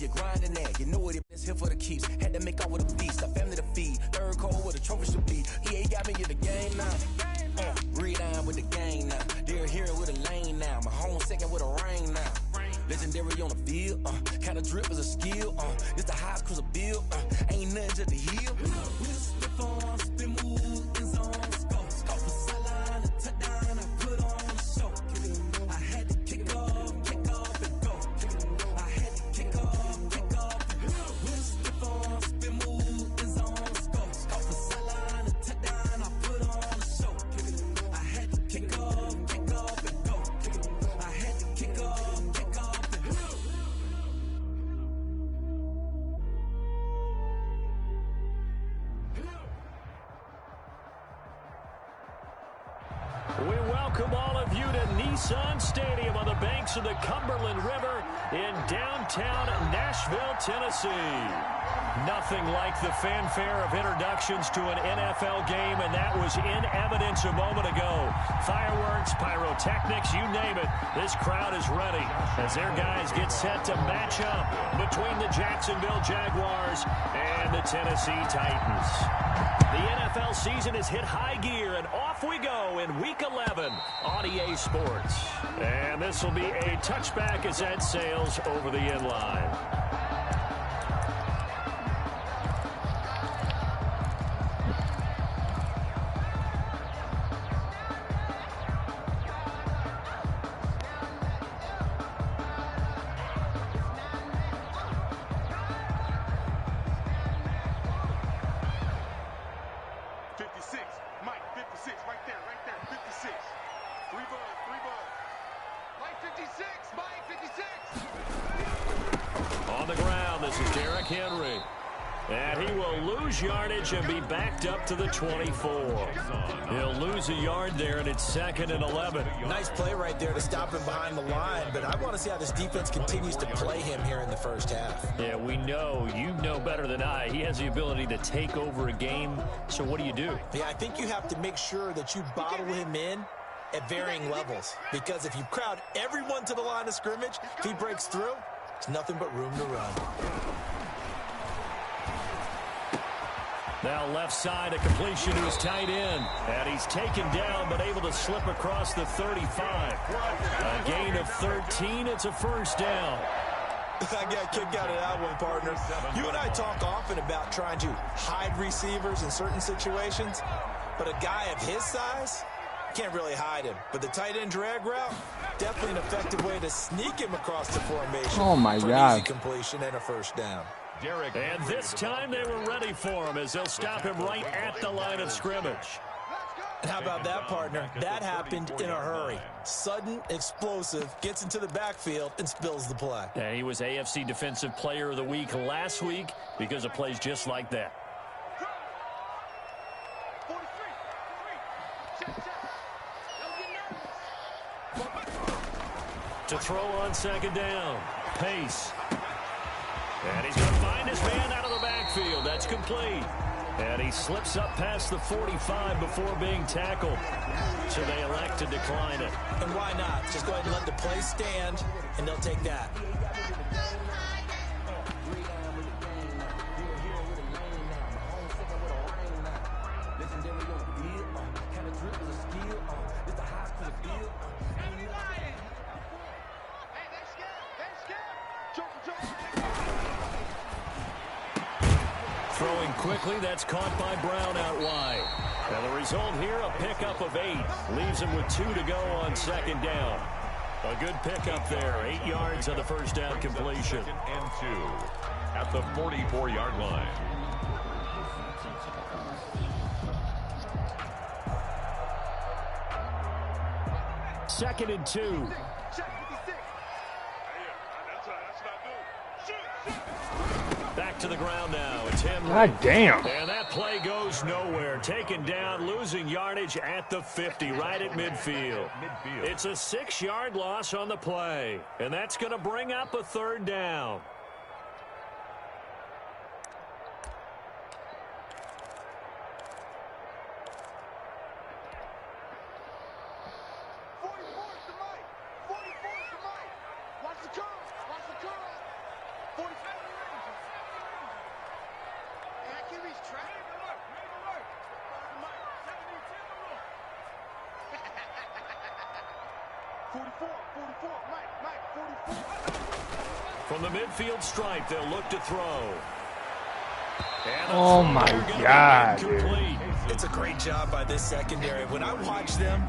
you're grinding that. You know it is here for the keeps. Had to make out with a beast, a family to feed. Third cold with a trophy should be. EA got me in the game now. Read on with the gang now. They're here with a lane now. My home second with a ring now. Legendary on the field. Kind of drip is a skill. It's the highest cruiser bill. Ain't nothing just the heel. Whisper on, spin move, in zone, scope. Scope for sideline, a touchdown. I put on the show. I had to kick off and go. I had to kick off and go. Whisper on, spin move, in zone, scope. Scope for sideline, a touchdown. I put on the show. I had to kick off and go. I had to kick off and go. We welcome all of you to Nissan Stadium on the banks of the Cumberland River in downtown Nashville, Tennessee. Nothing like the fanfare of introductions to an NFL game, and that was in evidence a moment ago. Fireworks, pyrotechnics, you name it. This crowd is ready as their guys get set to match up between the Jacksonville Jaguars and the Tennessee Titans. The NFL season has hit high gear, and off we go in Week 11 on EA Sports. And this will be a touchback as that sails over the end line. And be backed up to the 24. He'll lose a yard there, and it's 2nd and 11. Nice play right there to stop him behind the line, but I want to see how this defense continues to play him here in the first half. Yeah, we know. You know better than I. He has the ability to take over a game, so what do you do? Yeah, I think you have to make sure that you bottle him in at varying levels, because if you crowd everyone to the line of scrimmage, if he breaks through, there's nothing but room to run. Now left side, a completion to his tight end. And he's taken down, but able to slip across the 35. A gain of 13. It's a first down. I got kicked out of that one, partner. You and I talk often about trying to hide receivers in certain situations, but a guy of his size can't really hide him. But the tight end drag route, definitely an effective way to sneak him across the formation. Oh, my God. God. Easy completion and a first down. And this time they were ready for him as they'll stop him right at the line of scrimmage. And how about that, partner? That happened in a hurry. Sudden, explosive, gets into the backfield and spills the play. And he was AFC Defensive Player of the Week last week because of plays just like that. To throw on 2nd down. Pace. And he's going to find his man out of the backfield. That's complete. And he slips up past the 45 before being tackled. So they elect to decline it. And why not? Just go ahead and let the play stand, and they'll take that. Throwing quickly, that's caught by Brown out wide. And the result here, a pickup of 8. Leaves him with 2 to go on 2nd down. A good pickup there. 8 yards on the first down completion. 2nd and 2 at the 44-yard line. Second and 2. Back to the ground now. It's him. God damn. And that play goes nowhere. Taken down, losing yardage at the 50, right at midfield. It's a 6-yard loss on the play. And that's going to bring up a 3rd down. Watch the curl. Watch the curl. 45. From the midfield stripe, they'll look to throw. Oh my God, dude. It's a great job by this secondary. When I watch them,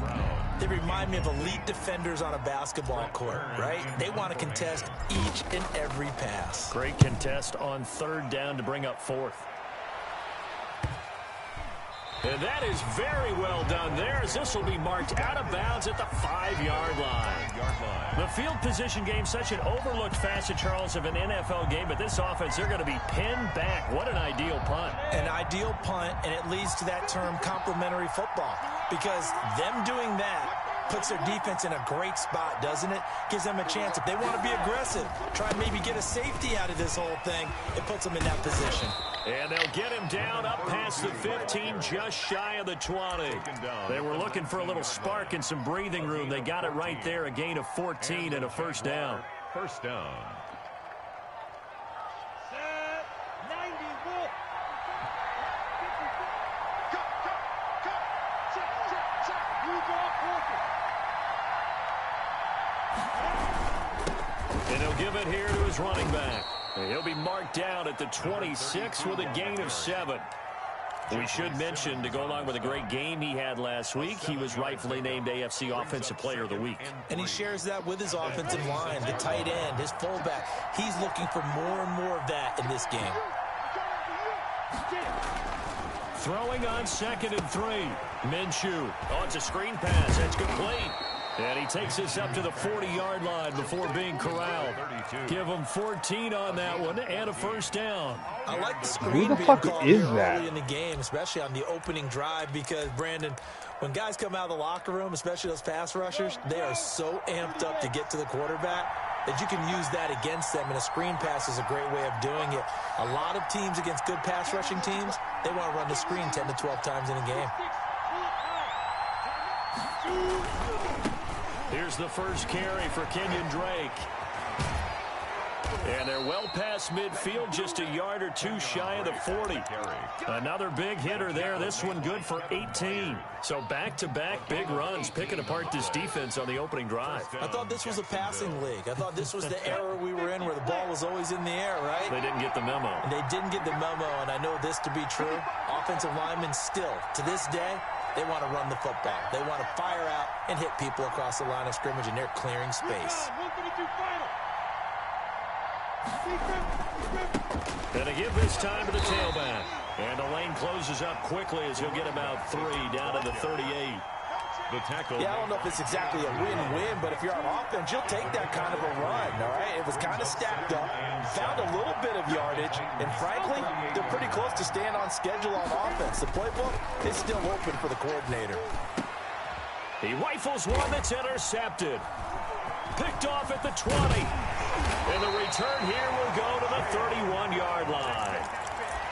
they remind me of elite defenders on a basketball court, right? They want to contest each and every pass. Great contest on third down to bring up fourth. And that is very well done there, as this will be marked out of bounds at the 5-yard line. The field position game, such an overlooked facet, Charles, of an NFL game, but this offense, they're going to be pinned back. What an ideal punt. An ideal punt, and it leads to that term complementary football, because them doing that puts their defense in a great spot, doesn't it? Gives them a chance. If they want to be aggressive, try and maybe get a safety out of this whole thing, it puts them in that position. And they'll get him down up past the 15, just shy of the 20. They were looking for a little spark and some breathing room. They got it right there, a gain of 14 and a first down. First down. And he'll give it here to his running back. And he'll be marked down at the 26 with a gain of 7. We should mention, to go along with a great game he had last week, he was rightfully named AFC Offensive Player of the Week. And he shares that with his offensive line, the tight end, his fullback. He's looking for more and more of that in this game. Throwing on 2nd and 3. Minshew. Oh, it's a screen pass. That's complete. And he takes us up to the 40-yard line before being corralled. Give him 14 on that one and a first down. I like the screen Who the being fuck called is early that? in the game, especially on the opening drive, because, Brandon, when guys come out of the locker room, especially those pass rushers, they are so amped up to get to the quarterback that you can use that against them, and a screen pass is a great way of doing it. A lot of teams against good pass rushing teams, they want to run the screen 10 to 12 times in a game. Here's the first carry for Kenyon Drake. And they're well past midfield, just a yard or two shy of the 40. Another big hitter there, this one good for 18. So back-to-back big runs, picking apart this defense on the opening drive. I thought this was a passing league. I thought this was the era we were in where the ball was always in the air, right? They didn't get the memo. And they didn't get the memo, and I know this to be true. Offensive linemen still, to this day, they want to run the football. They want to fire out and hit people across the line of scrimmage, and they're clearing space. And they give this time to the tailback. And the lane closes up quickly as he'll get about 3 down to the 38. The tackle. Yeah, I don't know if it's exactly a win-win, but if you're on offense, you'll take that kind of a run, all right? It was kind of stacked up, found a little bit of yardage, and frankly, they're pretty close to staying on schedule on offense. The playbook is still open for the coordinator. He rifles one that's intercepted. Picked off at the 20. And the return here will go to the 31-yard line.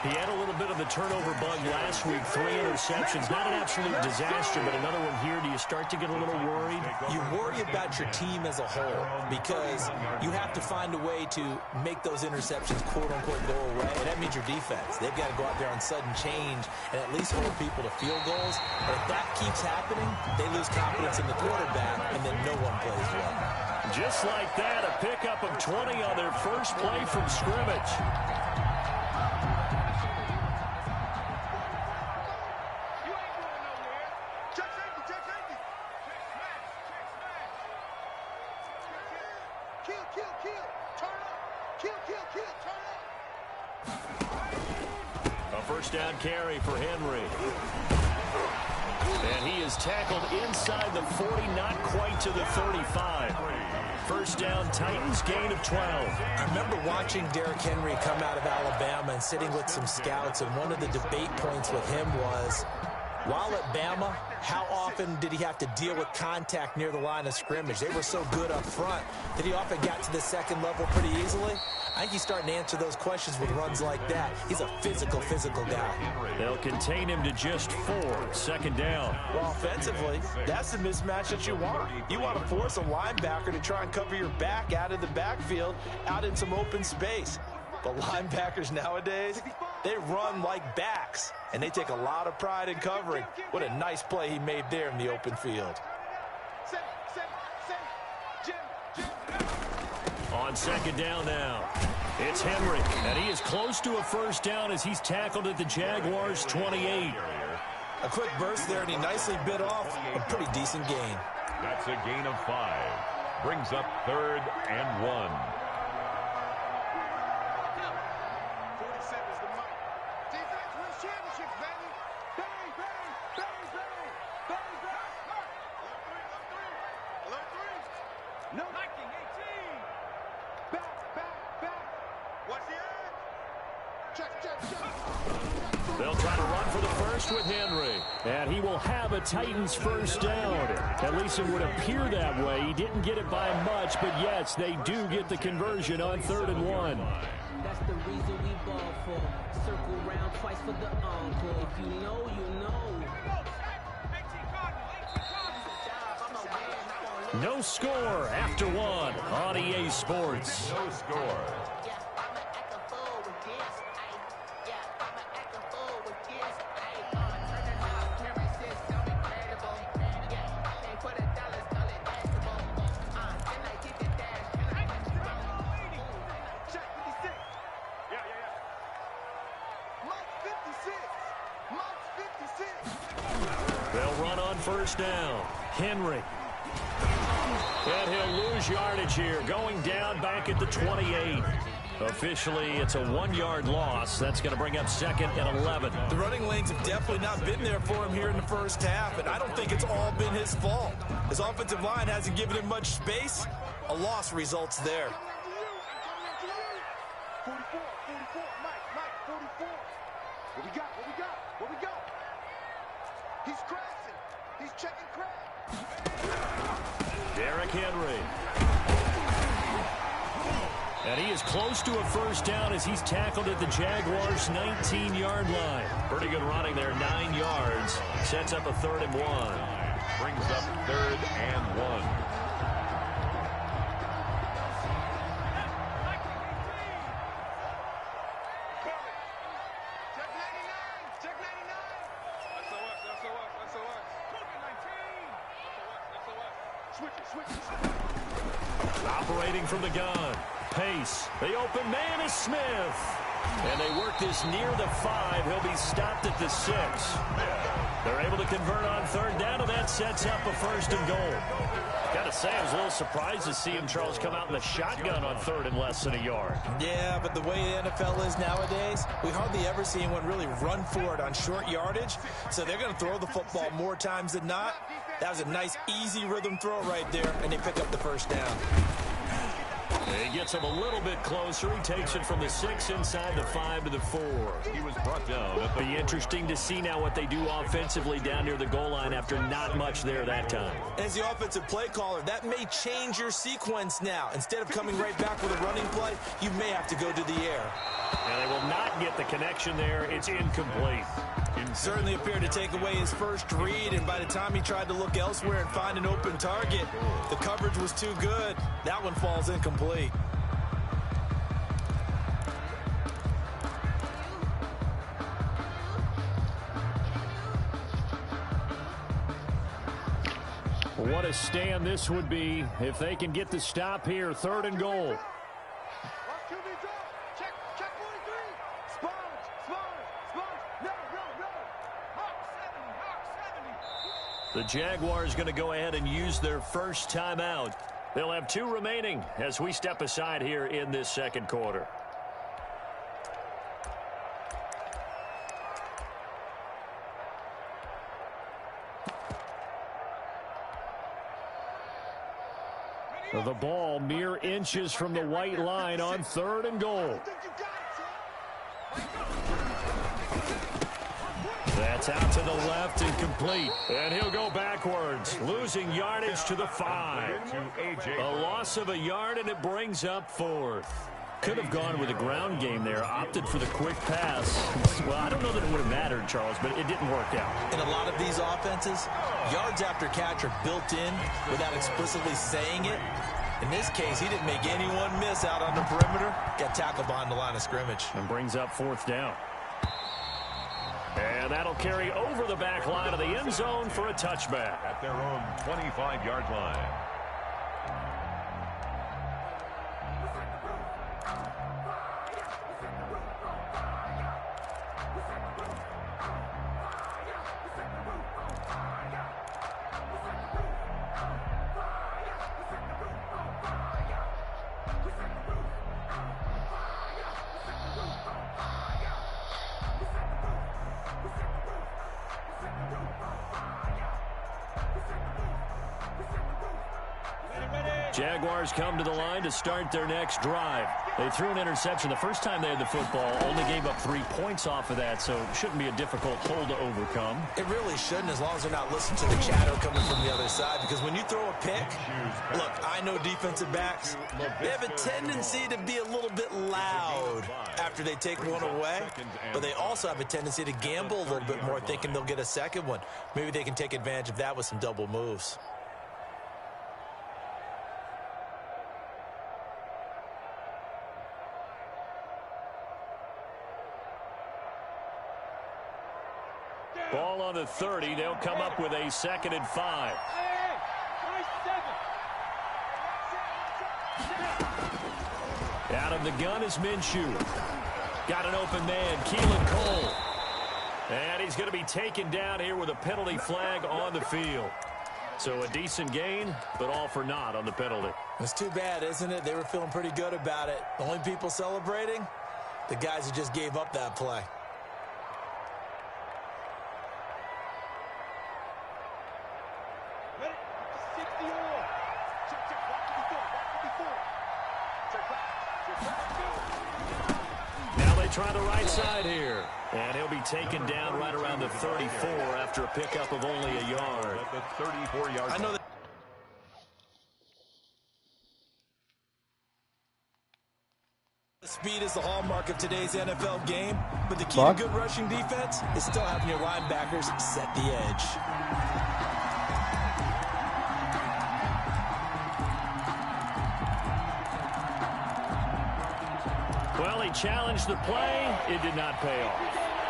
He had a little bit of the turnover bug last week, 3 interceptions. Not an absolute disaster, but another one here. Do you start to get a little worried? You worry about your team as a whole because you have to find a way to make those interceptions, quote-unquote, go away. And that means your defense. They've got to go out there on sudden change and at least hold people to field goals. And if that keeps happening, they lose confidence in the quarterback, and then no one plays well. Just like that, a pickup of 20 on their first play from scrimmage. A first down carry for Henry. And he is tackled inside the 40, not quite to the 35. First down, Titans, gain of 12. I remember watching Derrick Henry come out of Alabama and sitting with some scouts, and one of the debate points with him was, while at Bama, how often did he have to deal with contact near the line of scrimmage? They were so good up front that he often got to the second level pretty easily. I think he's starting to answer those questions with runs like that. He's a physical guy. They'll contain him to just 4. Second down. Well, offensively, that's the mismatch that you want. You want to force a linebacker to try and cover your back out of the backfield, out in some open space. But linebackers nowadays, they run like backs, and they take a lot of pride in covering. What a nice play he made there in the open field. On second down now, it's Henry, and he is close to a first down as he's tackled at the Jaguars' 28. A quick burst there, and he nicely bit off a pretty decent gain. That's a gain of 5. Brings up 3rd and 1. They'll try to run for the first with Henry. And he will have a Titans first down. At least it would appear that way. He didn't get it by much, but yes, they do get the conversion on 3rd and 1. That's the reason we ball for. Circle round twice for the encore. If you know, you know. No score after 1 on EA Sports. No score. They'll run on first down. Henry. And he'll lose yardage here, going down back at the 28. Officially, it's a 1-yard loss. That's going to bring up 2nd and 11. The running lanes have definitely not been there for him here in the first half, and I don't think it's all been his fault. His offensive line hasn't given him much space. A loss results there. 44, Mike, 44. What we got? He's crashing. He's checking crack. Derrick Henry. And he is close to a first down as he's tackled at the Jaguars' 19-yard line. Pretty good running there, 9 yards. Sets up a 3rd and 1. Brings up 3rd and 1. Operating from the gun. Pace. The open man is Smith. And they work this near the 5. He'll be stopped at the 6. They're able to convert on 3rd down, and that sets up a 1st and goal. Got to say, I was a little surprised to see him, Charles, come out in the shotgun on 3rd and less than a yard. Yeah, but the way the NFL is nowadays, we hardly ever see anyone really run for it on short yardage. So they're going to throw the football more times than not. That was a nice, easy rhythm throw right there, and they pick up the first down. He gets him a little bit closer. He takes it from the 6 inside the 5 to the 4. He was brought down. It'll be interesting to see now what they do offensively down near the goal line after not much there that time. As the offensive play caller, that may change your sequence now. Instead of coming right back with a running play, you may have to go to the air. And they will not get the connection there. It's incomplete. Certainly appeared to take away his first read, and by the time he tried to look elsewhere and find an open target, the coverage was too good. That one falls incomplete. What a stand this would be if they can get the stop here. 3rd and goal. The Jaguars going to go ahead and use their first timeout. They'll have 2 remaining as we step aside here in this 2nd quarter. The ball mere inches from the white line on 3rd and goal. That's out to the left and complete. And he'll go backwards, losing yardage to the 5. A loss of a yard, and it brings up 4th. Could have gone with a ground game there, opted for the quick pass. Well, I don't know that it would have mattered, Charles, but it didn't work out. In a lot of these offenses, yards after catch are built in without explicitly saying it. In this case, he didn't make anyone miss out on the perimeter. Got tackled behind the line of scrimmage. And brings up 4th down. And that'll carry over the back line of the end zone for a touchback. At their own 25-yard line. Jaguars come to the line to start their next drive. They threw an interception the first time they had the football, only gave up 3 points off of that, so it shouldn't be a difficult hole to overcome. It really shouldn't, as long as they're not listening to the chatter coming from the other side, because when you throw a pick, look, I know defensive backs, they have a tendency to be a little bit loud after they take one away, but they also have a tendency to gamble a little bit more, thinking they'll get a second one. Maybe they can take advantage of that with some double moves. Ball on the 30. They'll come up with a 2nd and 5. Out of the gun is Minshew. Got an open man, Keelan Cole. And he's going to be taken down here with a penalty flag on the field. So a decent gain, but all for naught on the penalty. It's too bad, isn't it? They were feeling pretty good about it. The only people celebrating, the guys who just gave up that play. Try the right side here. And he'll be taken down right around the 34 after a pickup of only a yard. At the 34-yard line. I know that speed is the hallmark of today's NFL game, but the key to good rushing defense is still having your linebackers set the edge. Well, he challenged the play. It did not pay off.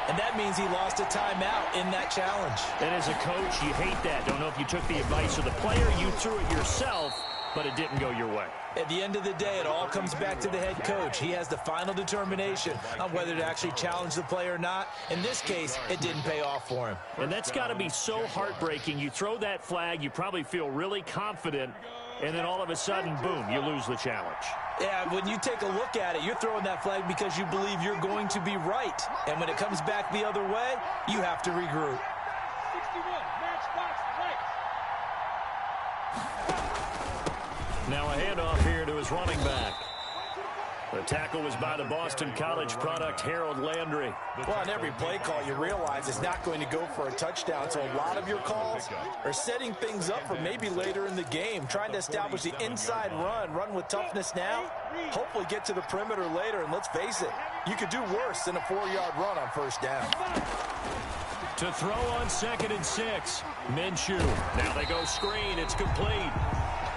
And that means he lost a timeout in that challenge. And as a coach, you hate that. Don't know if you took the advice of the player. You threw it yourself, but it didn't go your way. At the end of the day, it all comes back to the head coach. He has the final determination on whether to actually challenge the play or not. In this case, it didn't pay off for him. And that's got to be so heartbreaking. You throw that flag, you probably feel really confident, and then all of a sudden, boom, you lose the challenge. Yeah, when you take a look at it, you're throwing that flag because you believe you're going to be right. And when it comes back the other way, you have to regroup. 61, matchbox right. Now a handoff here to his running back. The tackle was by the Boston College product, Harold Landry. Well, on every play call, you realize it's not going to go for a touchdown, so a lot of your calls are setting things up for maybe later in the game, trying to establish the inside run with toughness now, hopefully get to the perimeter later, and let's face it, you could do worse than a 4-yard run on first down. To throw on 2nd and 6, Minshew. Now they go screen, it's complete.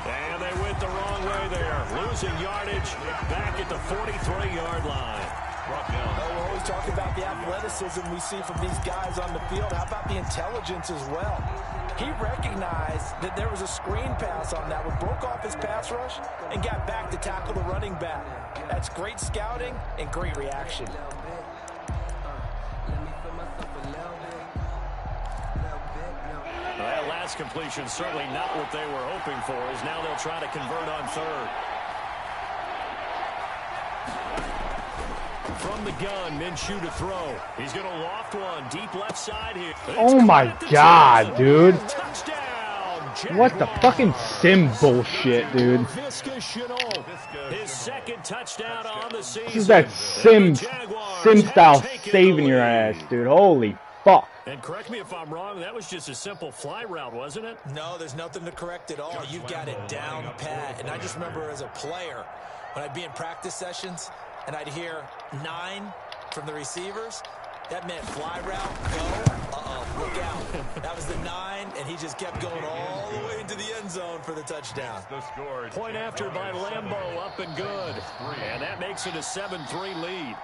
And they went the wrong way there, losing yardage back at the 43-yard line. We're always talking about the athleticism we see from these guys on the field. How about the intelligence as well? He recognized that there was a screen pass on that one, broke off his pass rush, and got back to tackle the running back. That's great scouting and great reaction. That last completion certainly not what they were hoping for, as now they'll try to convert on 3rd. From the gun, Minshew to throw. He's going to loft one deep left side here. Oh my God, dude. Touchdown! What the fucking sim bullshit, dude. His 2nd touchdown on the season. This is that sim style saving your ass, dude. Holy fuck. And correct me if I'm wrong, that was just a simple fly route, wasn't it? No, there's nothing to correct at all. You've got it down pat. And I just remember as a player, when I'd be in practice sessions and I'd hear 9 from the receivers, that meant fly route, go, look out. That was the 9, and he just kept going all the way into the end zone for the touchdown. Point after by Lambeau, up and good. And that makes it a 7-3 lead.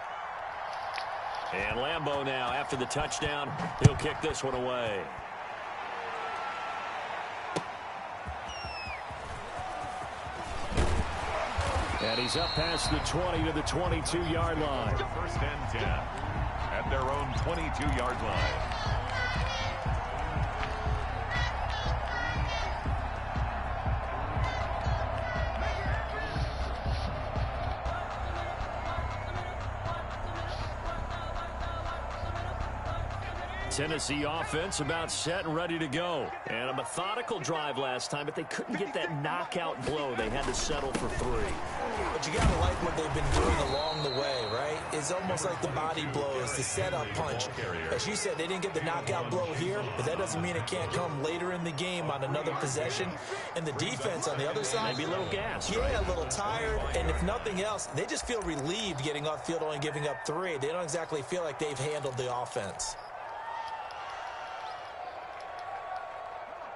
And Lambeau now, after the touchdown, he'll kick this one away. And he's up past the 20 to the 22-yard line. 1st and 10 at their own 22-yard line. Tennessee offense about set and ready to go. And a methodical drive last time, but they couldn't get that knockout blow. They had to settle for 3. But you got to like what they've been doing along the way, right? It's almost like the body blows, the setup punch. As you said, they didn't get the knockout blow here, but that doesn't mean it can't come later in the game on another possession. And the defense on the other side, maybe a little gassed, yeah, right? A little tired. And if nothing else, they just feel relieved getting off field, only giving up 3. They don't exactly feel like they've handled the offense.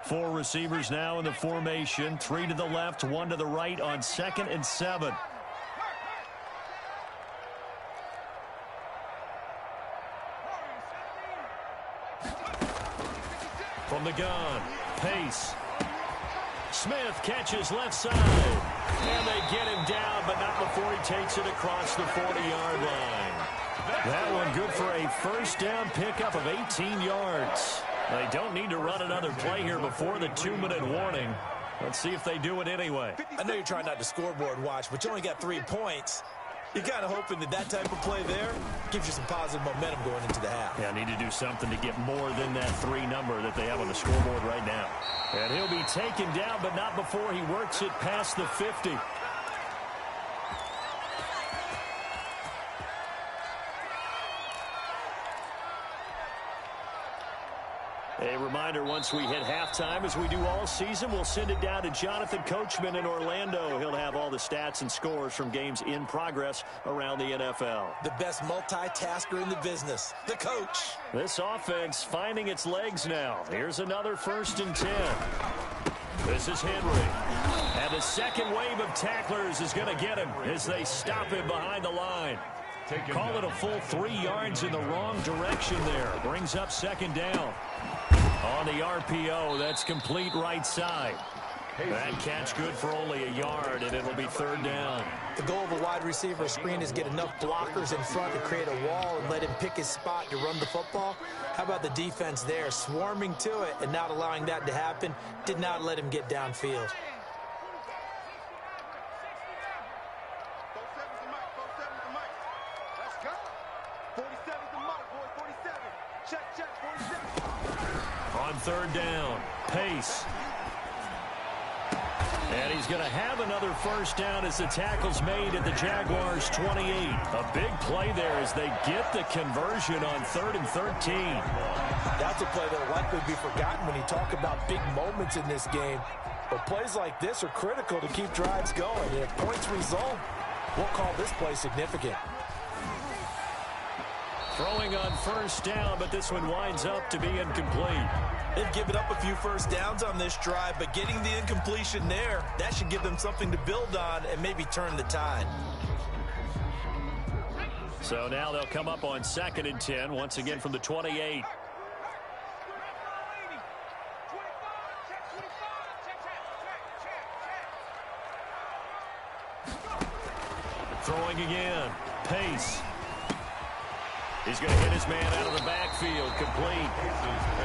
4 receivers now in the formation. 3 to the left, 1 to the right on 2nd and 7. From the gun, Pace. Smith catches left side. And they get him down, but not before he takes it across the 40-yard line. That one good for a first down pickup of 18 yards. They don't need to run another play here before the 2-minute warning. Let's see if they do it anyway. I know you're trying not to scoreboard watch, but you only got 3 points. You're kind of hoping that type of play there gives you some positive momentum going into the half. Yeah, need to do something to get more than that 3 number that they have on the scoreboard right now. And he'll be taken down, but not before he works it past the 50. A reminder, once we hit halftime, as we do all season, we'll send it down to Jonathan Coachman in Orlando. He'll have all the stats and scores from games in progress around the NFL. The best multitasker in the business, the coach. This offense finding its legs now. Here's another 1st and 10. This is Henry. And the second wave of tacklers is going to get him as they stop him behind the line. Call it a full 3 yards in the wrong direction there. Brings up 2nd down. On the RPO, that's complete right side. That catch good for only a yard, and it'll be 3rd down. The goal of a wide receiver screen is get enough blockers in front to create a wall and let him pick his spot to run the football. How about the defense there, swarming to it and not allowing that to happen? Did not let him get downfield. On 3rd down, Pace. And he's going to have another first down as the tackle's made at the Jaguars' 28. A big play there as they get the conversion on 3rd and 13. That's a play that will likely be forgotten when you talk about big moments in this game. But plays like this are critical to keep drives going. And if points result, we'll call this play significant. Throwing on 1st down, but this one winds up to be incomplete. They've given up a few first downs on this drive, but getting the incompletion there, that should give them something to build on and maybe turn the tide. So now they'll come up on 2nd and 10, once again from the 28. Throwing again, Pace. He's going to hit his man out of the backfield, complete.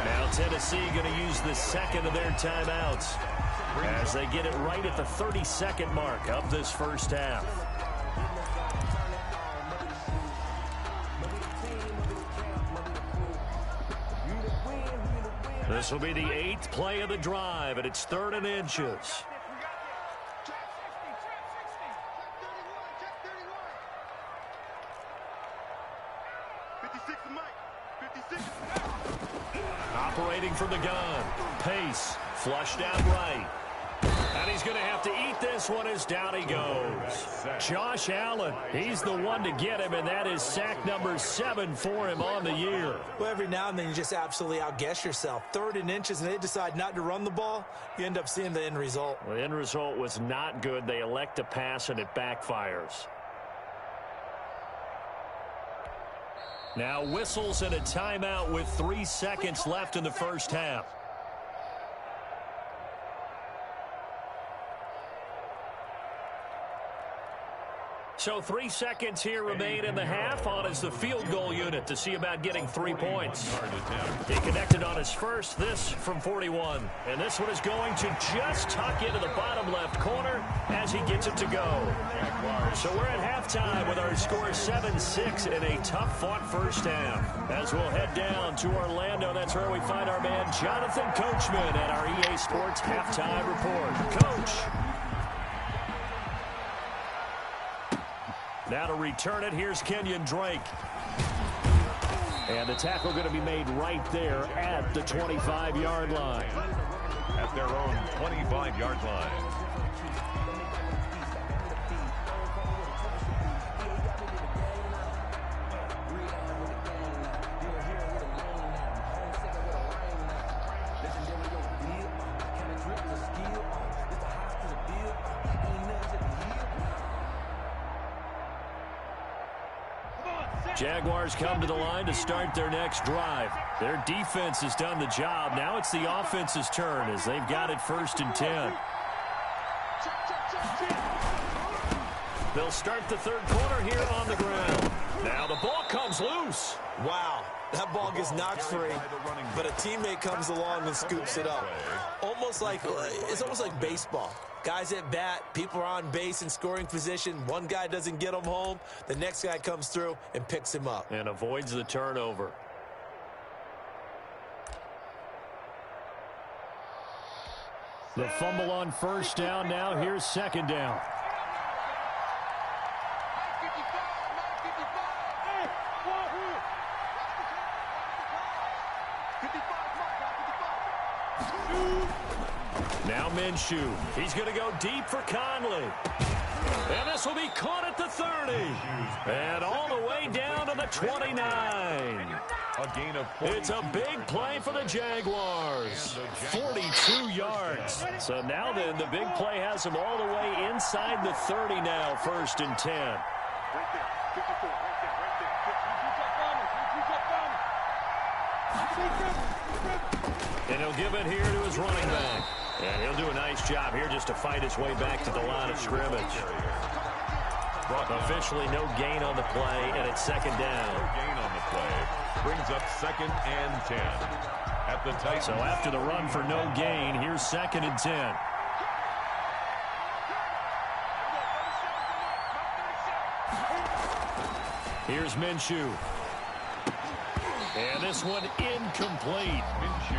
Now Tennessee going to use the 2nd of their timeouts as they get it right at the 32nd mark of this first half. This will be the 8th play of the drive, and it's 3rd and inches. Operating from the gun. Pace. Flushed out right. And he's going to have to eat this one as down he goes. Josh Allen, he's the one to get him, and that is sack number 7 for him on the year. Well, every now and then you just absolutely outguess yourself. 3rd and inches, and they decide not to run the ball. You end up seeing the end result. Well, the end result was not good. They elect to pass, and it backfires. Now whistles and a timeout with 3 seconds left in the first half. So 3 seconds here remain in the half. On is the field goal unit to see about getting 3 points. He connected on his first, this from 41. And this one is going to just tuck into the bottom left corner as he gets it to go. So we're at halftime with our score 7-6 in a tough-fought first half. As we'll head down to Orlando, that's where we find our man Jonathan Coachman at our EA Sports Halftime Report. Coach. Now to return it, here's Kenyon Drake. And the tackle going to be made right there at the 25-yard line. At their own 25-yard line. Jaguars come to the line to start their next drive. Their defense has done the job. Now it's the offense's turn as they've got it 1st and 10. They'll start the third quarter here on the ground. Now the ball comes loose. Wow, that ball gets knocked free, but a teammate comes along and scoops it up. It's almost like baseball. Guys at bat, people are on base in scoring position. One guy doesn't get him home. The next guy comes through and picks him up. And avoids the turnover. The fumble on first down. Now here's second down. Now Minshew. He's going to go deep for Conley. And this will be caught at the 30. And all the way down to the 29. A gain of 40. It's a big play for the Jaguars. 42 yards. So now then, the big play has them all the way inside the 30 now, 1st and 10. Right there. 54. Right there. And he'll give it here to his running back. And he'll do a nice job here just to fight his way back to the line of scrimmage. Officially no gain on the play, and it's second down. No gain on the play. Brings up 2nd and 10. At the Titans. So after the run for no gain, here's 2nd and 10. Here's Minshew. And this one incomplete.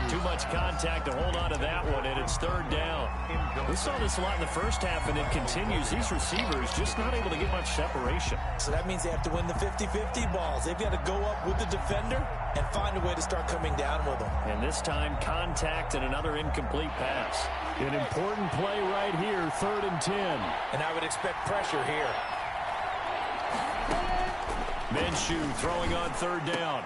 Too much contact to hold on to that one, and it's 3rd down. We saw this a lot in the first half, and it continues. These receivers just not able to get much separation. So that means they have to win the 50-50 balls. They've got to go up with the defender and find a way to start coming down with them. And this time, contact and another incomplete pass. An important play right here, 3rd and 10. And I would expect pressure here. Minshew throwing on 3rd down.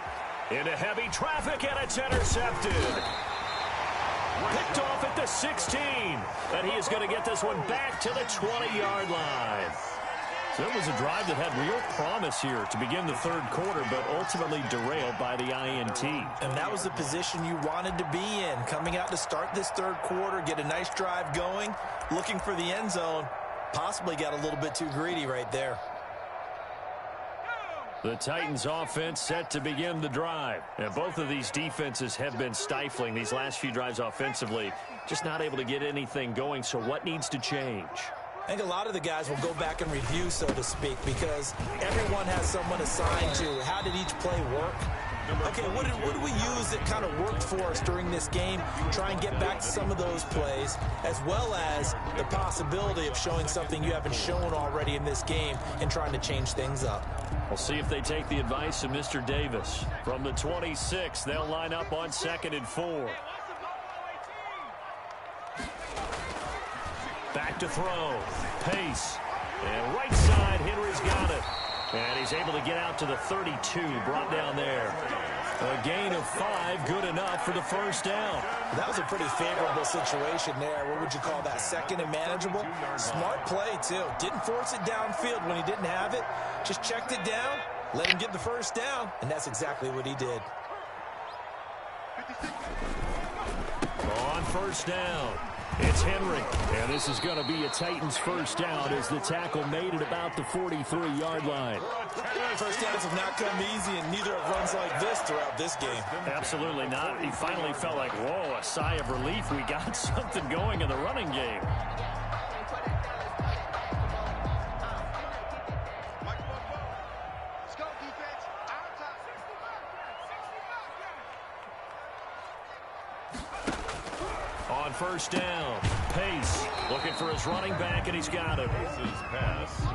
Into heavy traffic, and it's intercepted. Picked off at the 16. And he is going to get this one back to the 20-yard line. So it was a drive that had real promise here to begin the third quarter, but ultimately derailed by the INT. And that was the position you wanted to be in. Coming out to start this third quarter, get a nice drive going, looking for the end zone. Possibly got a little bit too greedy right there. The Titans offense set to begin the drive. And both of these defenses have been stifling these last few drives offensively. Just not able to get anything going, so what needs to change? I think a lot of the guys will go back and review, so to speak, because everyone has someone assigned to how did each play work. Okay, what did we use that kind of worked for us during this game? Try and get back to some of those plays, as well as the possibility of showing something you haven't shown already in this game and trying to change things up. We'll see if they take the advice of Mr. Davis. From the 26, they'll line up on 2nd and 4. Back to throw. Pace. And right side, Henry's got it. And he's able to get out to the 32, brought down there. A gain of 5, good enough for the first down. That was a pretty favorable situation there. What would you call that? Second and manageable? Smart play, too. Didn't force it downfield when he didn't have it. Just checked it down, let him get the first down, and that's exactly what he did. On first down, It's Henry, and this is going to be a Titans first down as the tackle made at about the 43-yard line. First downs have not come easy, and neither have runs like this throughout this game. Absolutely not. He finally felt like, whoa, a sigh of relief. We got something going in the running game. On first down, Pace looking for his running back, and he's got it.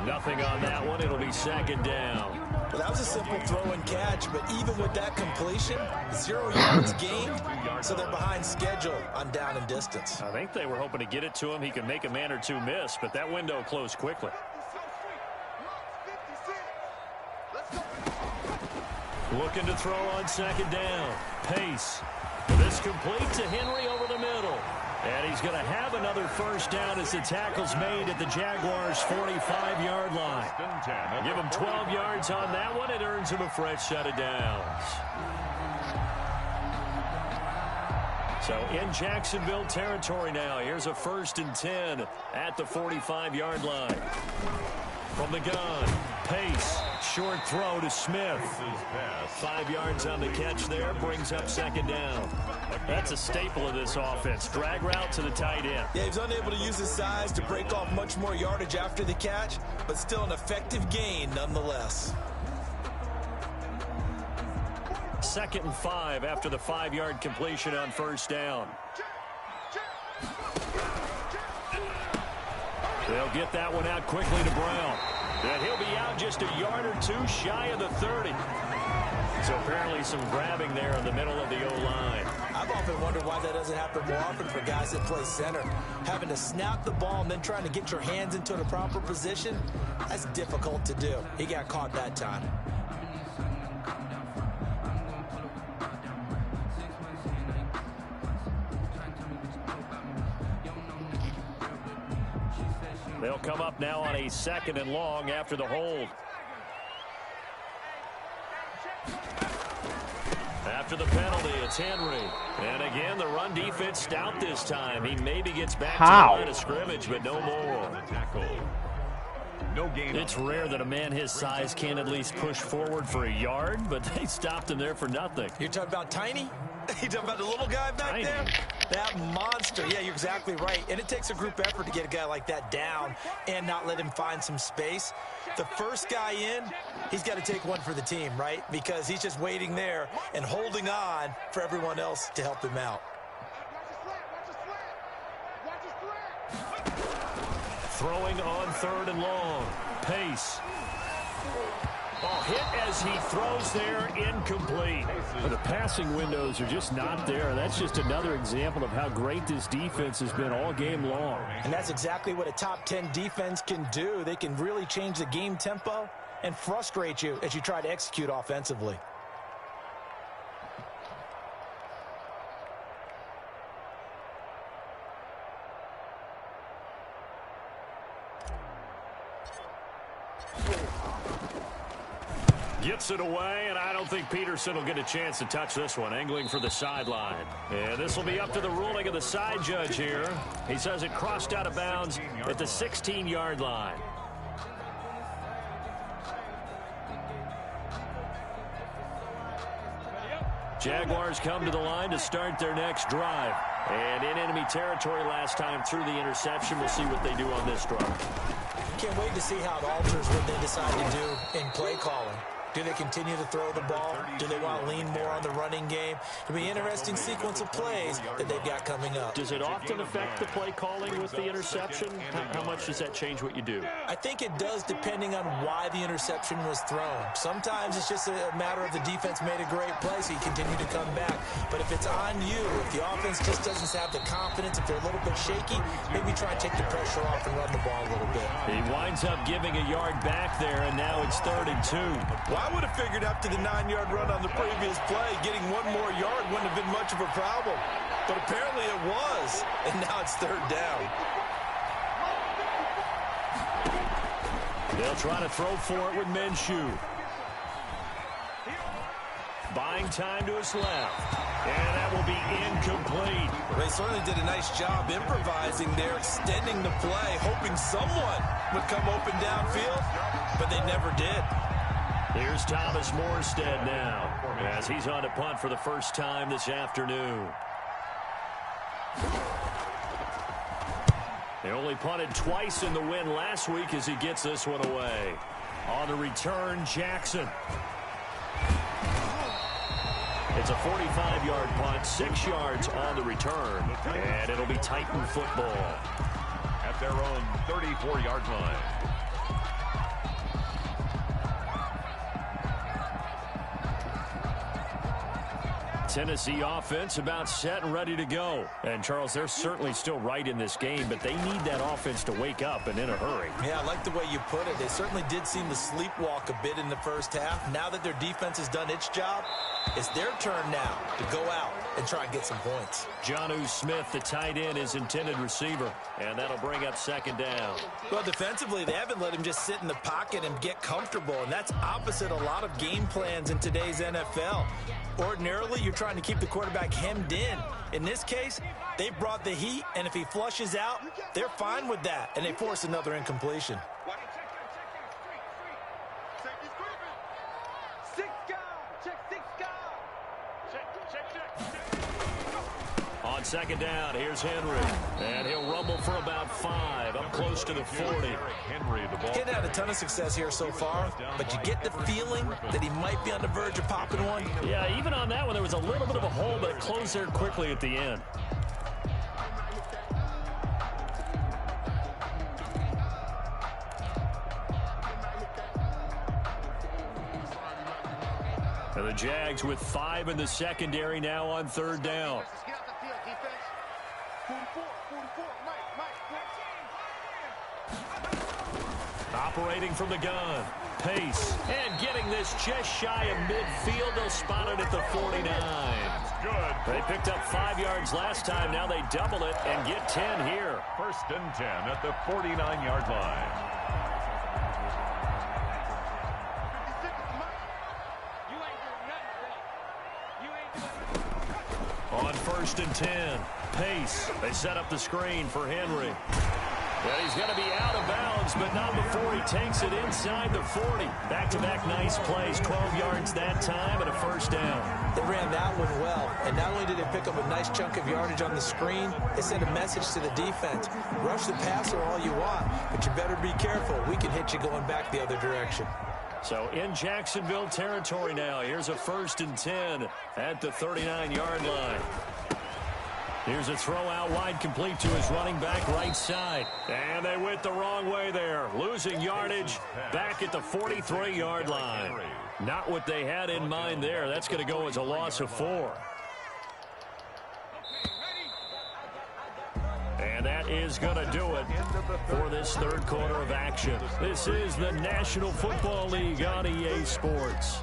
Nothing on that one. It'll be second down. Well, that was a simple throw and catch, but even with that completion, 0 yards gained, so they're behind schedule on down and distance. I think they were hoping to get it to him. He could make a man or two miss, but that window closed quickly. Looking to throw on second down. Pace. This complete to Henry over the middle. And he's going to have another first down as the tackle's made at the Jaguars' 45-yard line. Give him 12 yards on that one. It earns him a fresh set of downs. So in Jacksonville territory now. Here's a 1st and 10 at the 45-yard line. From the gun, Pace, short throw to Smith. 5 yards on the catch there, brings up second down. That's a staple of this offense. Drag route to the tight end. Yeah, he's unable to use his size to break off much more yardage after the catch, but still an effective gain nonetheless. 2nd and 5 after the 5-yard completion on first down. They'll get that one out quickly to Brown. And he'll be out just a yard or two shy of the 30. So apparently some grabbing there in the middle of the O-line. I've often wondered why that doesn't happen more often for guys that play center. Having to snap the ball and then trying to get your hands into the proper position, that's difficult to do. He got caught that time. They'll come up now on a 2nd and long after the hold. After the penalty, it's Henry. And again, the run defense stout this time. He maybe gets back to the line of scrimmage, but no more. It's rare that a man his size can at least push forward for a yard, but they stopped him there for nothing. You're talking about Tiny? You talking about the little guy back there? That monster. Yeah, you're exactly right. And it takes a group effort to get a guy like that down and not let him find some space. The first guy in, he's got to take one for the team, right? Because he's just waiting there and holding on for everyone else to help him out. Throwing on 3rd and long. Pace. Oh, hit as he throws there, incomplete. The passing windows are just not there. That's just another example of how great this defense has been all game long. And that's exactly what a top 10 defense can do. They can really change the game tempo and frustrate you as you try to execute offensively. Gets it away, and I don't think Peterson will get a chance to touch this one. Angling for the sideline. And this will be up to the ruling of the side judge here. He says it crossed out of bounds at the 16-yard line. Jaguars come to the line to start their next drive. And in enemy territory last time through the interception. We'll see what they do on this drive. Can't wait to see how it alters what they decide to do in play calling. Do they continue to throw the ball? Do they want to lean more on the running game? It'll be an interesting sequence of plays that they've got coming up. Does it often affect the play calling with the interception? How much does that change what you do? I think it does depending on why the interception was thrown. Sometimes it's just a matter of the defense made a great play, so you continue to come back. But if it's on you, if the offense just doesn't have the confidence, if they're a little bit shaky, maybe try and take the pressure off and run the ball a little bit. He winds up giving a yard back there, and now it's 3rd and 2. Well, I would have figured after the 9-yard run on the previous play, getting one more yard wouldn't have been much of a problem. But apparently it was, and now it's 3rd down. They'll try to throw for it with Minshew. Buying time to his left. And that will be incomplete. They certainly did a nice job improvising there, extending the play, hoping someone would come open downfield, but they never did. Here's Thomas Morstead now, as he's on to punt for the first time this afternoon. They only punted twice in the win last week as he gets this one away. On the return, Jackson. It's a 45-yard punt, 6 yards on the return, and it'll be Titan football. At their own 34-yard line. Tennessee offense about set and ready to go. And, Charles, they're certainly still right in this game, but they need that offense to wake up and in a hurry. Yeah, I like the way you put it. They certainly did seem to sleepwalk a bit in the first half. Now that their defense has done its job, it's their turn now to go out and try and get some points. Jonnu Smith, the tight end, is intended receiver, and that'll bring up second down. Well, defensively, they haven't let him just sit in the pocket and get comfortable, and that's opposite a lot of game plans in today's NFL. Ordinarily, you're trying to keep the quarterback hemmed in. In this case, they brought the heat, and if he flushes out, they're fine with that, and they force another incompletion. On second down, here's Henry. And he'll rumble for about 5, up close to the 40. He's had a ton of success here so far, but you get the feeling that he might be on the verge of popping one. Yeah, even on that one, there was a little bit of a hole, but it closed there quickly at the end. And the Jags with 5 in the secondary now on third down. Operating from the gun. Pace. And getting this just shy of midfield. They'll spot it at the 49. Good. They picked up 5 yards last time. Now they double it and get 10 here. First and 10 at the 49-yard line. On first and 10. Pace. They set up the screen for Henry. Well, he's going to be out of bounds, but not before he takes it inside the 40. Back-to-back nice plays, 12 yards that time and a first down. They ran that one well, and not only did they pick up a nice chunk of yardage on the screen, they sent a message to the defense. Rush the passer all you want, but you better be careful. We can hit you going back the other direction. So in Jacksonville territory now, here's a first and 10 at the 39-yard line. Here's a throw out wide, complete to his running back right side. And they went the wrong way there. Losing yardage back at the 43-yard line. Not what they had in mind there. That's going to go as a loss of 4. And that is going to do it for this third quarter of action. This is the National Football League on EA Sports.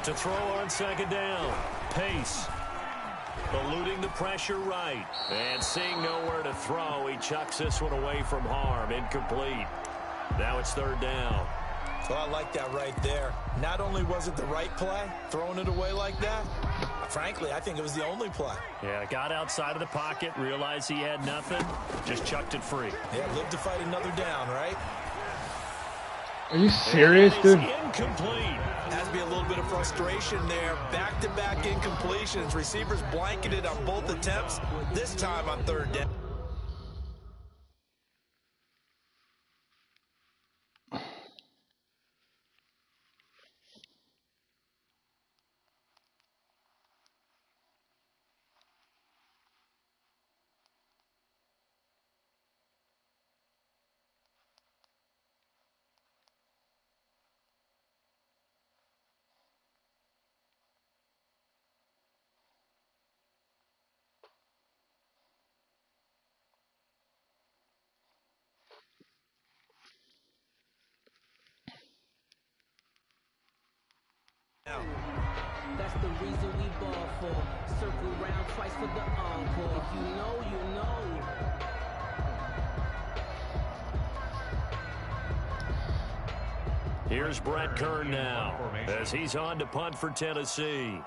To throw on second down. Pace. Eluding the pressure right. And seeing nowhere to throw, he chucks this one away from harm. Incomplete. Now it's third down. Well, I like that right there. Not only was it the right play, throwing it away like that, frankly, I think it was the only play. Yeah, got outside of the pocket, realized he had nothing, just chucked it free. Yeah, live to fight another down, right? Are you serious, dude? Incomplete. Has to be a little bit of frustration there. Back-to-back incompletions. Receivers blanketed on both attempts, this time on third down. That's the reason we ball for. Circle round twice for the encore. If you know, you know. Here's Brett Kern now as he's on to punt for Tennessee.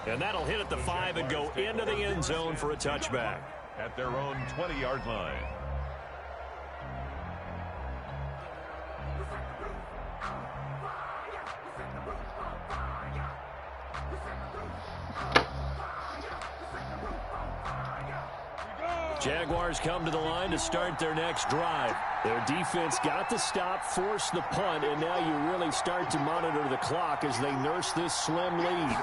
And that'll hit at the 5 and go into the end zone for a touchback. At their own 20-yard line. Jaguars come to the line to start their next drive. Their defense got the stop, forced the punt, and now you really start to monitor the clock as they nurse this slim lead.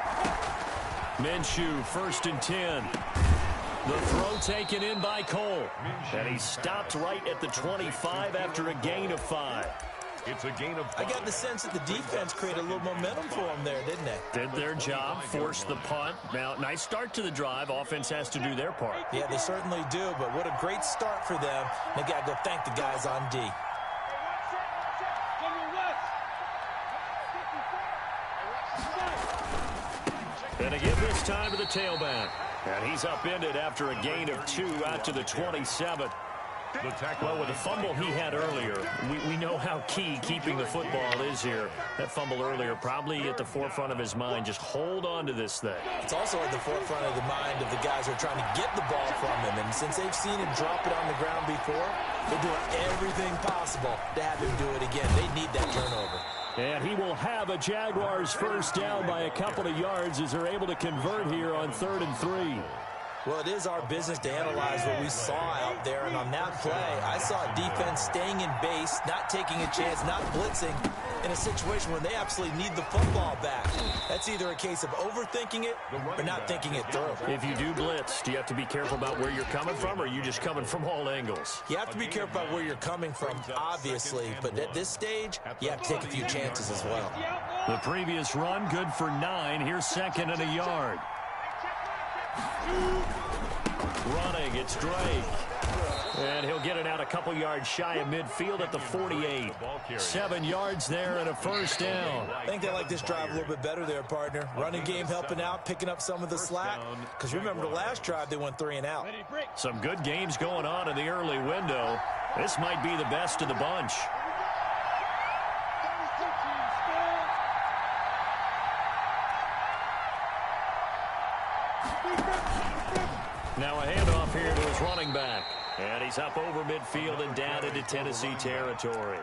Minshew, 1st and 10. The throw taken in by Cole. And he stopped right at the 25 after a gain of 5. It's a gain of 5. I got the sense that the defense created a little momentum for them there, didn't they? Did their job, forced the punt. Now, nice start to the drive. Offense has to do their part. Yeah, they certainly do, but what a great start for them. They got to go thank the guys on D. And they give this time to the tailback. And he's upended after a gain of 2 out to the 27. Well, with the fumble he had earlier, we know how key keeping the football is here. That fumble earlier probably at the forefront of his mind. Just hold on to this thing. It's also at the forefront of the mind of the guys who are trying to get the ball from him. And since they've seen him drop it on the ground before, they're doing everything possible to have him do it again. They need that turnover. And he will have a Jaguars first down by a couple of yards as they're able to convert here on 3rd and 3. Well, it is our business to analyze what we saw out there, and on that play, I saw a defense staying in base, not taking a chance, not blitzing, in a situation where they absolutely need the football back. That's either a case of overthinking it or not thinking it through. If you do blitz, do you have to be careful about where you're coming from, or are you just coming from all angles? You have to be careful about where you're coming from, obviously, but at this stage, you have to take a few chances as well. The previous run, good for 9. Here's 2nd and a yard. Running, it's Drake. And he'll get it out a couple yards shy of midfield at the 48. 7 yards there and a first down. I think they like this drive a little bit better there, partner. Running game helping out, picking up some of the slack. Because remember, the last drive, they went 3 and out. Some good games going on in the early window. This might be the best of the bunch. Now a handoff here to his running back. And he's up over midfield and down into Tennessee territory.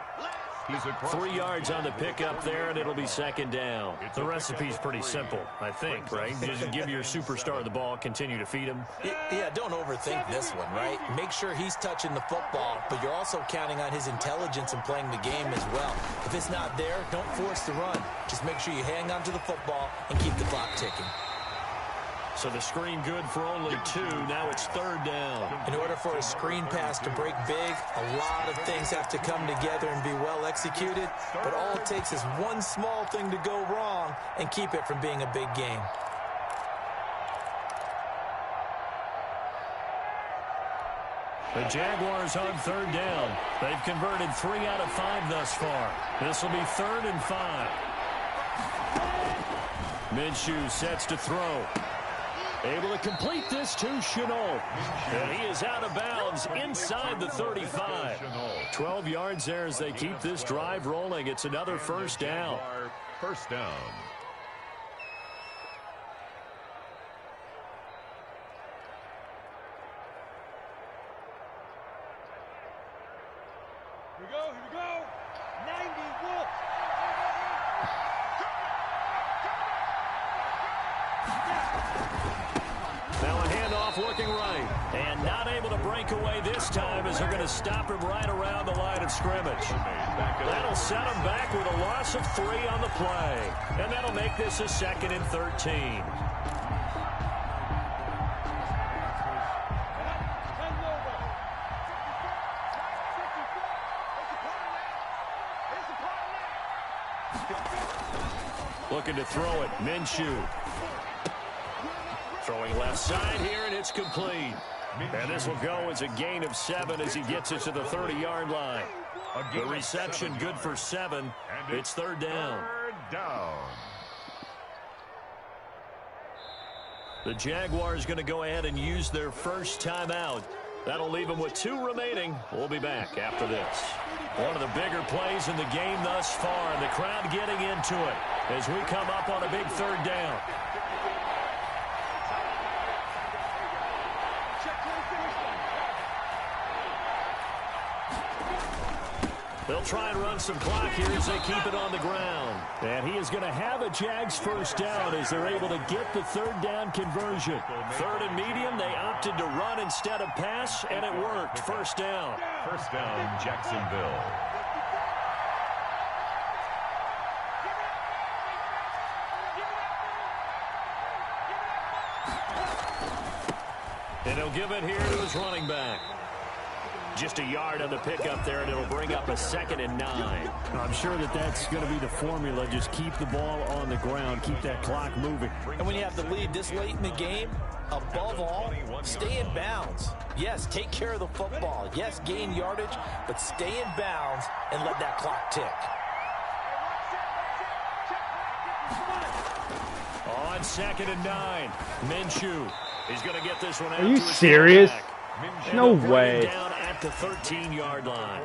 3 yards on the pickup there, and it'll be 2nd down. The recipe's pretty simple, I think, right? Just give your superstar the ball, continue to feed him. Yeah, don't overthink this one, right? Make sure he's touching the football, but you're also counting on his intelligence in playing the game as well. If it's not there, don't force the run. Just make sure you hang on to the football and keep the clock ticking. So the screen good for only 2. Now it's 3rd down. In order for a screen pass to break big, a lot of things have to come together and be well executed. But all it takes is one small thing to go wrong and keep it from being a big game. The Jaguars on 3rd down. They've converted 3 out of 5 thus far. This will be 3rd and 5. Minshew sets to throw. Able to complete this to Shenault. And he is out of bounds inside the 35. 12 yards there as they keep this drive rolling. It's another first down. First down. Here we go. 90 Wolf. Now a handoff looking right. And not able to break away this time as they're going to stop him right around the line of scrimmage. That'll set him back with a loss of 3 on the play. And that'll make this a 2nd and 13. Looking to throw it. Minshew. Throwing left side here, and it's complete. And this will go as a gain of 7 as he gets it to the 30-yard line. The reception good for 7. It's third down. The Jaguars going to go ahead and use their first timeout. That'll leave them with 2 remaining. We'll be back after this. One of the bigger plays in the game thus far, and the crowd getting into it as we come up on a big third down. They'll try and run some clock here as they keep it on the ground. And he is going to have a Jags first down as they're able to get the third down conversion. Third and medium, they opted to run instead of pass, and it worked. First down. First down, Jacksonville. And he'll give it here to his running back. Just a yard on the pickup there, and it'll bring up a 2nd and 9. I'm sure that's going to be the formula. Just keep the ball on the ground. Keep that clock moving. And when you have the lead this late in the game, above all, stay in bounds. Yes, take care of the football. Yes, gain yardage, but stay in bounds and let that clock tick. On 2nd and 9, Minshew. He's going to get this one out. Are you serious? No way. Down at the 13-yard line.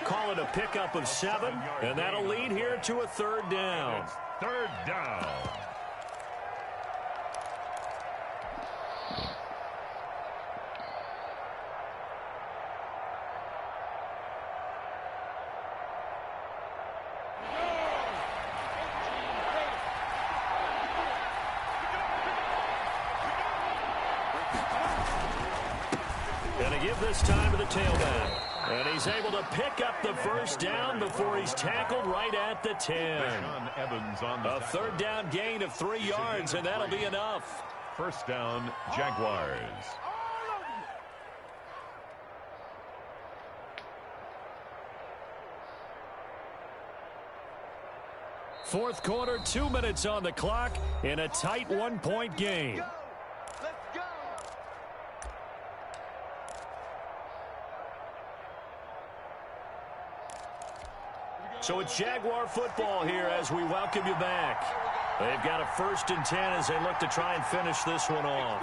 Call it a pickup of 7, and that'll lead here to a third down. Third down. Going to give this time to the tailback. And he's able to pick up the first down before he's tackled right at the 10. A third down gain of 3 yards, and that'll be enough. First down, Jaguars. Fourth quarter, 2 minutes on the clock in a tight 1-point game. So it's Jaguar football here as we welcome you back. They've got a 1st and 10 as they look to try and finish this one off.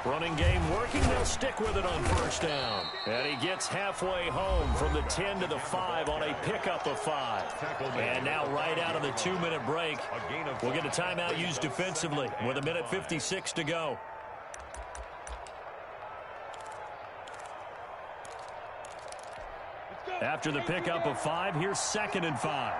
Running game working. They'll stick with it on first down. And he gets halfway home from the 10 to the 5 on a pickup of 5. And now right out of the 2-minute break, we'll get a timeout used defensively with 1:56 to go. After the pickup of 5, here's 2nd and 5.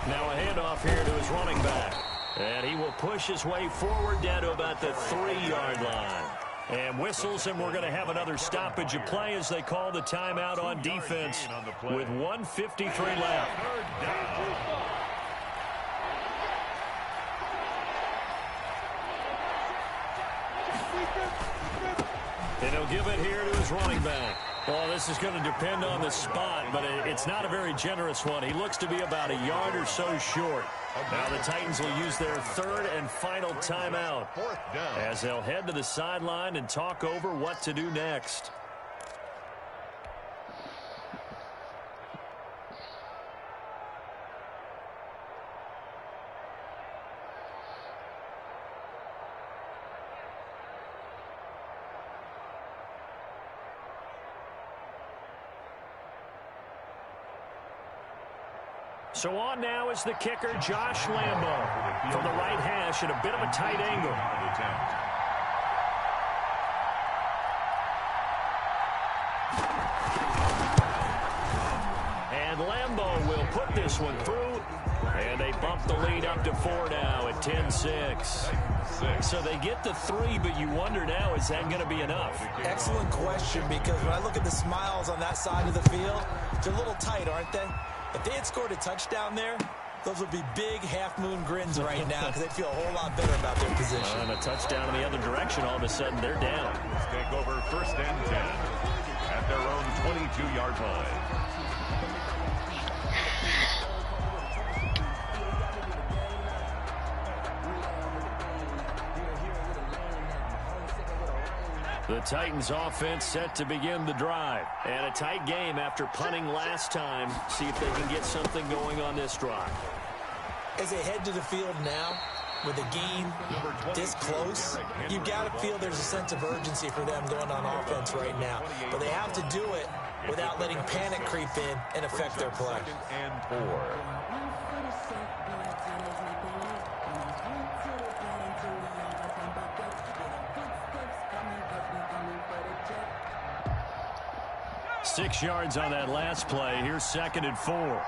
Now a handoff here to his running back. And he will push his way forward down to about the 3-yard line. And whistles, and we're going to have another stoppage of play as they call the timeout on defense with 1:53 left. And he'll give it here to his running back. Well, this is going to depend on the spot, but it's not a very generous one. He looks to be about a yard or so short. Now the Titans will use their 3rd and final timeout as they'll head to the sideline and talk over what to do next. So on now is the kicker, Josh Lambo, from the right hash at a bit of a tight angle. And Lambo will put this one through, and they bump the lead up to 4 now at 10-6. So they get the 3, but you wonder now, is that going to be enough? Excellent question, because when I look at the smiles on that side of the field, they're a little tight, aren't they? If they had scored a touchdown there, Those will be big half-moon grins right now because they feel a whole lot better about their position. And a touchdown in the other direction, all of a sudden they're down. Let's take over 1st and 10 at their own 22-yard line. The Titans offense set to begin the drive. And a tight game after punting last time. See if they can get something going on this drive. As they head to the field now, with the game this close, you've got to feel there's a sense of urgency for them going on offense right now. But they have to do it without letting panic creep in and affect their play. 2nd and 4. Six yards on that last play. Here's 2nd and 4.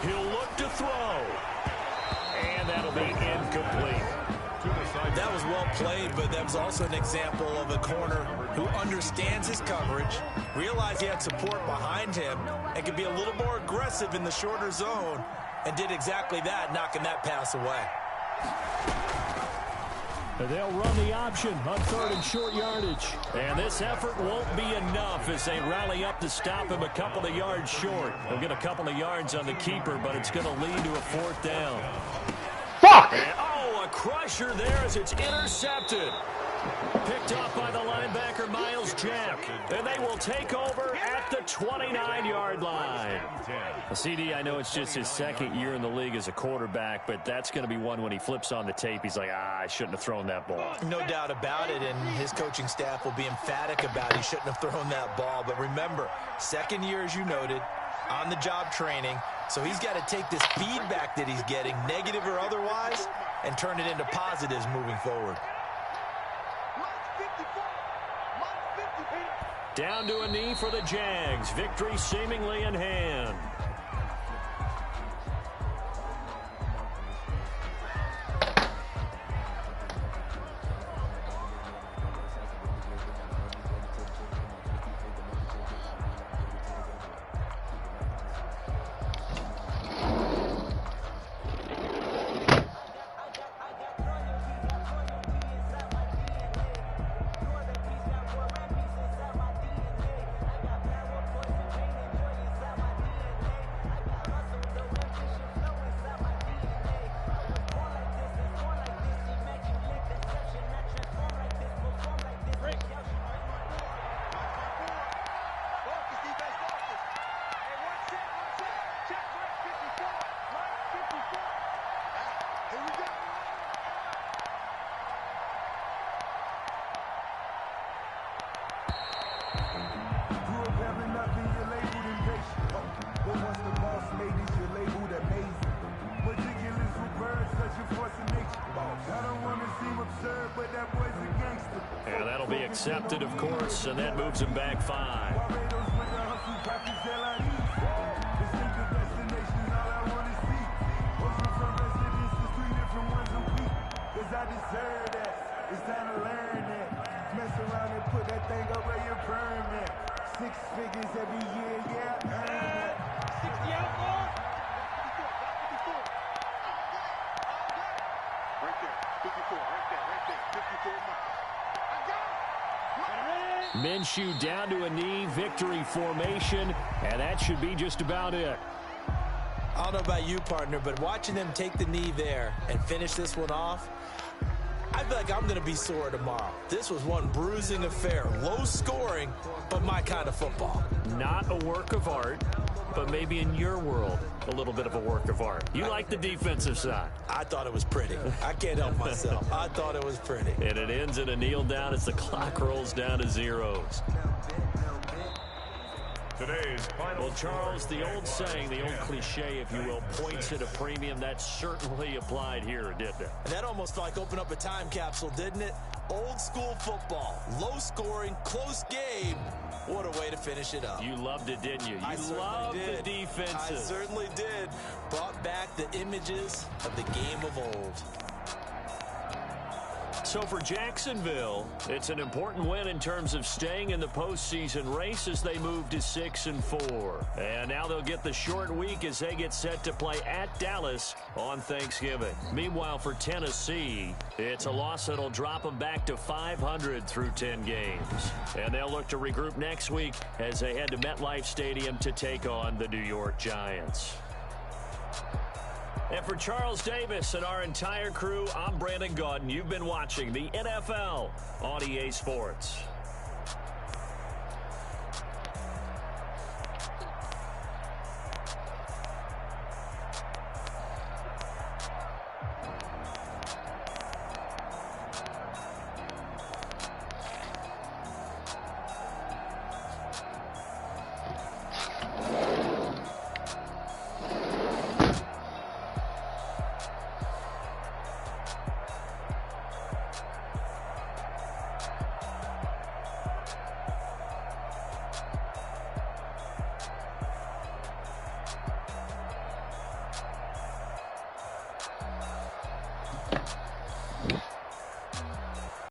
He'll look to throw. And that'll be incomplete. That was well played, but that was also an example of a corner who understands his coverage, realized he had support behind him, and could be a little more aggressive in the shorter zone, and did exactly that, knocking that pass away. They'll run the option on 3rd and short yardage. And this effort won't be enough as they rally up to stop him a couple of yards short. They'll get a couple of yards on the keeper, but it's going to lead to a 4th down. Fuck! And, oh, a crusher there as it's intercepted. Picked off by the linebacker, Miles Jack. And they will take over at the 29-yard line. CD, I know it's just his 2nd year in the league as a quarterback, but that's going to be one when he flips on the tape. He's like, I shouldn't have thrown that ball. No doubt about it, and his coaching staff will be emphatic about he shouldn't have thrown that ball. But remember, 2nd year, as you noted, on-the-job training. So he's got to take this feedback that he's getting, negative or otherwise, and turn it into positives moving forward. Down to a knee for the Jags. Victory seemingly in hand. And that'll be accepted, of course, and that moves him back 5. It's time to learn that. Mess around and put that thing up where you're permanent. 6 figures every year, yeah, earn that. 60 out more. Right there, 54, right there, 54 miles. I got it. Minshew down to a knee, victory formation, and that should be just about it. I don't know about you, partner, but watching them take the knee there and finish this one off, I feel like I'm going to be sore tomorrow. This was one bruising affair. Low scoring, but my kind of football. Not a work of art, but maybe in your world, a little bit of a work of art. You like the defensive side. I thought it was pretty. I can't help myself. I thought it was pretty. And it ends in a kneel down as the clock rolls down to zeros. Today's final. Well, Charles, the old saying, the old cliche, if you will, points at a premium. That certainly applied here, didn't it? And that almost like opened up a time capsule, didn't it? Old school football, low scoring, close game. What a way to finish it up. You loved it, didn't you? You loved the defenses. I certainly did. Brought back the images of the game of old. So for Jacksonville, it's an important win in terms of staying in the postseason race as they move to 6-4. And now they'll get the short week as they get set to play at Dallas on Thanksgiving. Meanwhile, for Tennessee, it's a loss that'll drop them back to 500 through 10 games. And they'll look to regroup next week as they head to MetLife Stadium to take on the New York Giants. And for Charles Davis and our entire crew, I'm Brandon Gaudin. You've been watching the NFL on EA Sports.